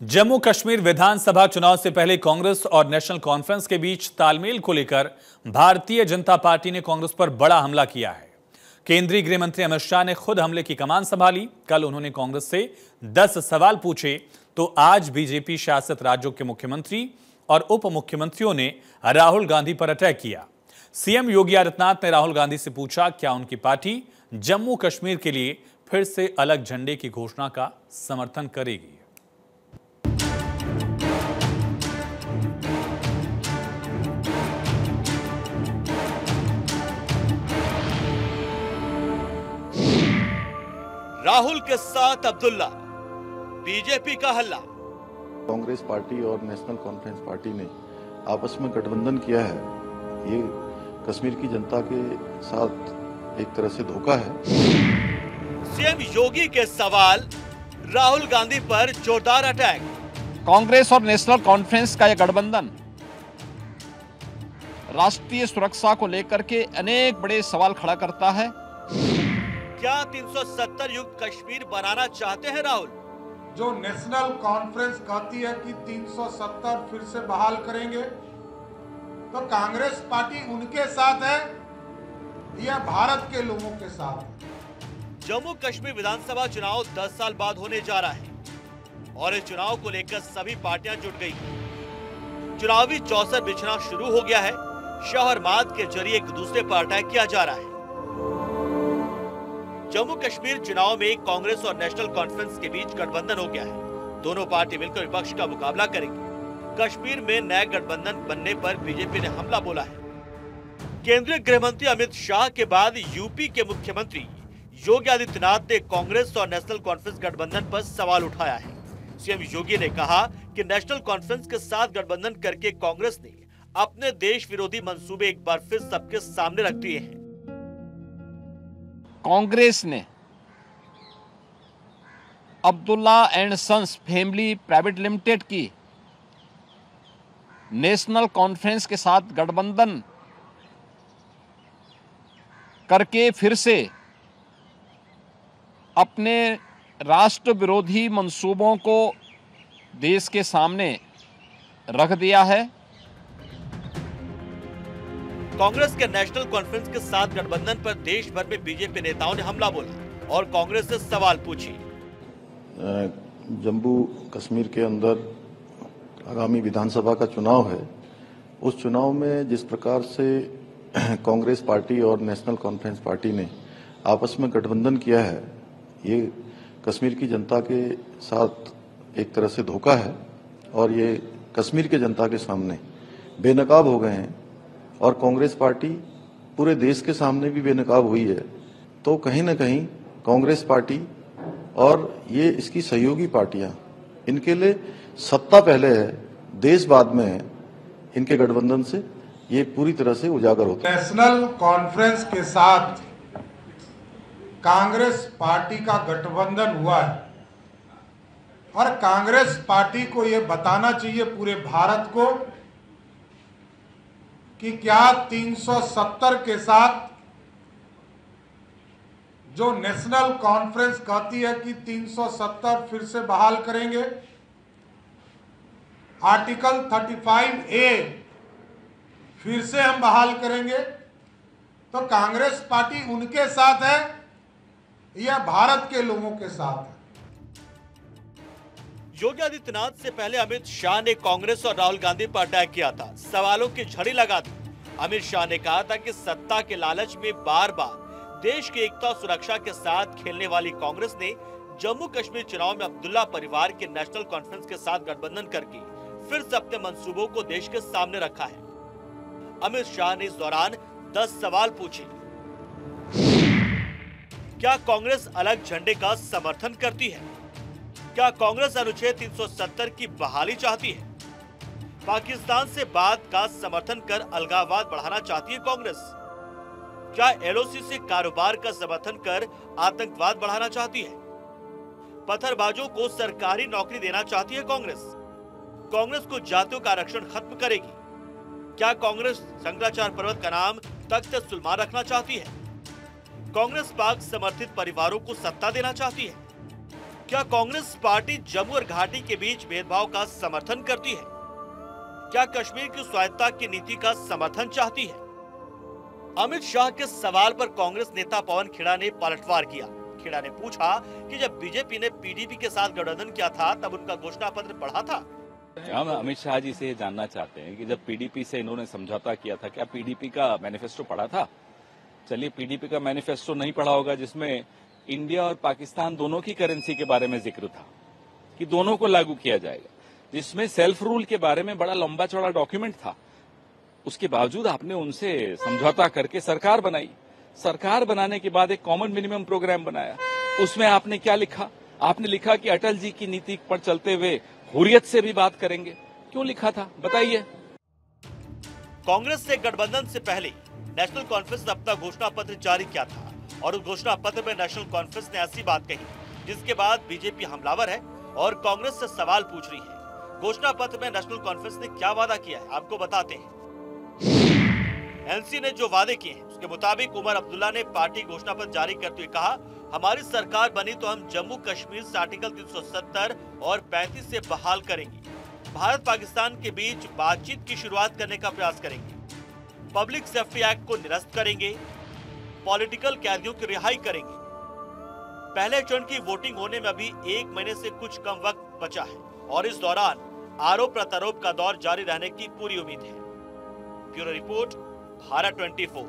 जम्मू कश्मीर विधानसभा चुनाव से पहले कांग्रेस और नेशनल कॉन्फ्रेंस के बीच तालमेल को लेकर भारतीय जनता पार्टी ने कांग्रेस पर बड़ा हमला किया है। केंद्रीय गृह मंत्री अमित शाह ने खुद हमले की कमान संभाली। कल उन्होंने कांग्रेस से 10 सवाल पूछे तो आज बीजेपी शासित राज्यों के मुख्यमंत्री और उप मुख्यमंत्रियों ने राहुल गांधी पर अटैक किया। सीएम योगी आदित्यनाथ ने राहुल गांधी से पूछा क्या उनकी पार्टी जम्मू कश्मीर के लिए फिर से अलग झंडे की घोषणा का समर्थन करेगी। राहुल के साथ अब्दुल्ला, बीजेपी का हल्ला। कांग्रेस पार्टी और नेशनल कॉन्फ्रेंस पार्टी ने आपस में गठबंधन किया है। ये कश्मीर की जनता के साथ एक तरह से धोखा है। सीएम योगी के सवाल, राहुल गांधी पर जोरदार अटैक। कांग्रेस और नेशनल कॉन्फ्रेंस का यह गठबंधन राष्ट्रीय सुरक्षा को लेकर के अनेक बड़े सवाल खड़ा करता है। क्या 370 युक्त कश्मीर बनाना चाहते हैं राहुल? जो नेशनल कॉन्फ्रेंस कहती है कि 370 फिर से बहाल करेंगे, तो कांग्रेस पार्टी उनके साथ है या भारत के लोगों के साथ है? जम्मू कश्मीर विधानसभा चुनाव 10 साल बाद होने जा रहा है और इस चुनाव को लेकर सभी पार्टियां जुट गई हैं। चुनावी चौसर बिछना शुरू हो गया है। शहर माद के जरिए एक दूसरे पर अटैक किया जा रहा है। जम्मू कश्मीर चुनाव में कांग्रेस और नेशनल कॉन्फ्रेंस के बीच गठबंधन हो गया है। दोनों पार्टी मिलकर विपक्ष का मुकाबला करेंगी। कश्मीर में नया गठबंधन बनने पर बीजेपी ने हमला बोला है। केंद्रीय गृह मंत्री अमित शाह के बाद यूपी के मुख्यमंत्री योगी आदित्यनाथ ने कांग्रेस और नेशनल कॉन्फ्रेंस गठबंधन पर सवाल उठाया है। सीएम योगी ने कहा कि नेशनल कॉन्फ्रेंस के साथ गठबंधन करके कांग्रेस ने अपने देश विरोधी मंसूबे एक बार फिर सबके सामने रख दिए हैं। कांग्रेस ने Abdullah and sons family private limited की नेशनल कॉन्फ्रेंस के साथ गठबंधन करके फिर से अपने राष्ट्र विरोधी मंसूबों को देश के सामने रख दिया है। कांग्रेस के नेशनल कॉन्फ्रेंस के साथ गठबंधन पर देश भर में बीजेपी नेताओं ने हमला बोला और कांग्रेस से सवाल पूछी। जम्मू कश्मीर के अंदर आगामी विधानसभा का चुनाव है। उस चुनाव में जिस प्रकार से कांग्रेस पार्टी और नेशनल कॉन्फ्रेंस पार्टी ने आपस में गठबंधन किया है, ये कश्मीर की जनता के साथ एक तरह से धोखा है और ये कश्मीर के जनता के सामने बेनकाब हो गए हैं और कांग्रेस पार्टी पूरे देश के सामने भी बेनकाब हुई है। तो कहीं ना कहीं कांग्रेस पार्टी और ये इसकी सहयोगी पार्टियां, इनके लिए सत्ता पहले है, देश बाद में है। इनके गठबंधन से ये पूरी तरह से उजागर होता है। नेशनल कॉन्फ्रेंस के साथ कांग्रेस पार्टी का गठबंधन हुआ है और कांग्रेस पार्टी को ये बताना चाहिए पूरे भारत को कि क्या 370 के साथ जो नेशनल कॉन्फ्रेंस कहती है कि 370 फिर से बहाल करेंगे, आर्टिकल 35A फिर से हम बहाल करेंगे, तो कांग्रेस पार्टी उनके साथ है या भारत के लोगों के साथ है? योगी आदित्यनाथ से पहले अमित शाह ने कांग्रेस और राहुल गांधी पर अटैक किया था, सवालों की झड़ी लगा दी। अमित शाह ने कहा था कि सत्ता के लालच में बार बार देश की एकता सुरक्षा के साथ खेलने वाली कांग्रेस ने जम्मू कश्मीर चुनाव में अब्दुल्ला परिवार के नेशनल कॉन्फ्रेंस के साथ गठबंधन करके फिर से अपने मंसूबों को देश के सामने रखा है। अमित शाह ने इस दौरान 10 सवाल पूछे। क्या कांग्रेस अलग झंडे का समर्थन करती है? क्या कांग्रेस अनुच्छेद 370 की बहाली चाहती है? पाकिस्तान से बात का समर्थन कर अलगाववाद बढ़ाना चाहती है कांग्रेस? क्या एलओसी से कारोबार का समर्थन कर आतंकवाद बढ़ाना चाहती है? पत्थरबाजों को सरकारी नौकरी देना चाहती है कांग्रेस? कांग्रेस को जातियों का आरक्षण खत्म करेगी? क्या कांग्रेस शंकराचार्य पर्वत का नाम तख्त सुलेमान रखना चाहती है? कांग्रेस पाक समर्थित परिवारों को सत्ता देना चाहती है? क्या कांग्रेस पार्टी जम्मू और घाटी के बीच भेदभाव का समर्थन करती है? क्या कश्मीर की स्वायत्तता की नीति का समर्थन चाहती है? अमित शाह के सवाल पर कांग्रेस नेता पवन खेड़ा ने पलटवार किया। खेड़ा ने पूछा कि जब बीजेपी ने पीडीपी के साथ गठबंधन किया था तब उनका घोषणा पत्र पढ़ा था? हम अमित शाह जी से जानना चाहते हैं कि जब पीडीपी से इन्होंने समझौता किया था, क्या पीडीपी का मैनिफेस्टो पढ़ा था? चलिए, पीडीपी का मैनिफेस्टो नहीं पढ़ा होगा जिसमें इंडिया और पाकिस्तान दोनों की करेंसी के बारे में जिक्र था कि दोनों को लागू किया जाएगा, जिसमें सेल्फ रूल के बारे में बड़ा लंबा चौड़ा डॉक्यूमेंट था। उसके बावजूद आपने उनसे समझौता करके सरकार बनाई। सरकार बनाने के बाद एक कॉमन मिनिमम प्रोग्राम बनाया। उसमें आपने क्या लिखा? आपने लिखा कि अटल जी की नीति पर चलते हुए हुर्रियत से भी बात करेंगे। क्यों लिखा था, बताइए। कांग्रेस से गठबंधन से पहले नेशनल कॉन्फ्रेंस ने अपना घोषणा पत्र जारी किया था और उस घोषणा पत्र में नेशनल कॉन्फ्रेंस ने ऐसी बात कही जिसके बाद बीजेपी हमलावर है और कांग्रेस से सवाल पूछ रही है। घोषणा पत्र में नेशनल कॉन्फ्रेंस ने क्या वादा किया है, आपको बताते हैं। एनसी ने जो वादे किए हैं उसके मुताबिक उमर अब्दुल्ला ने पार्टी घोषणा पत्र जारी करते हुए कहा, हमारी सरकार बनी तो हम जम्मू कश्मीर से आर्टिकल 370 और 35 से बहाल करेंगे। भारत पाकिस्तान के बीच बातचीत की शुरुआत करने का प्रयास करेंगे। पब्लिक सेफ्टी एक्ट को निरस्त करेंगे। पॉलिटिकल कैदियों की रिहाई करेंगे। पहले चरण की वोटिंग होने में अभी 1 महीने से कुछ कम वक्त बचा है और इस दौरान आरोप प्रत्यारोप का दौर जारी रहने की पूरी उम्मीद है। Bureau report, Bharat 24।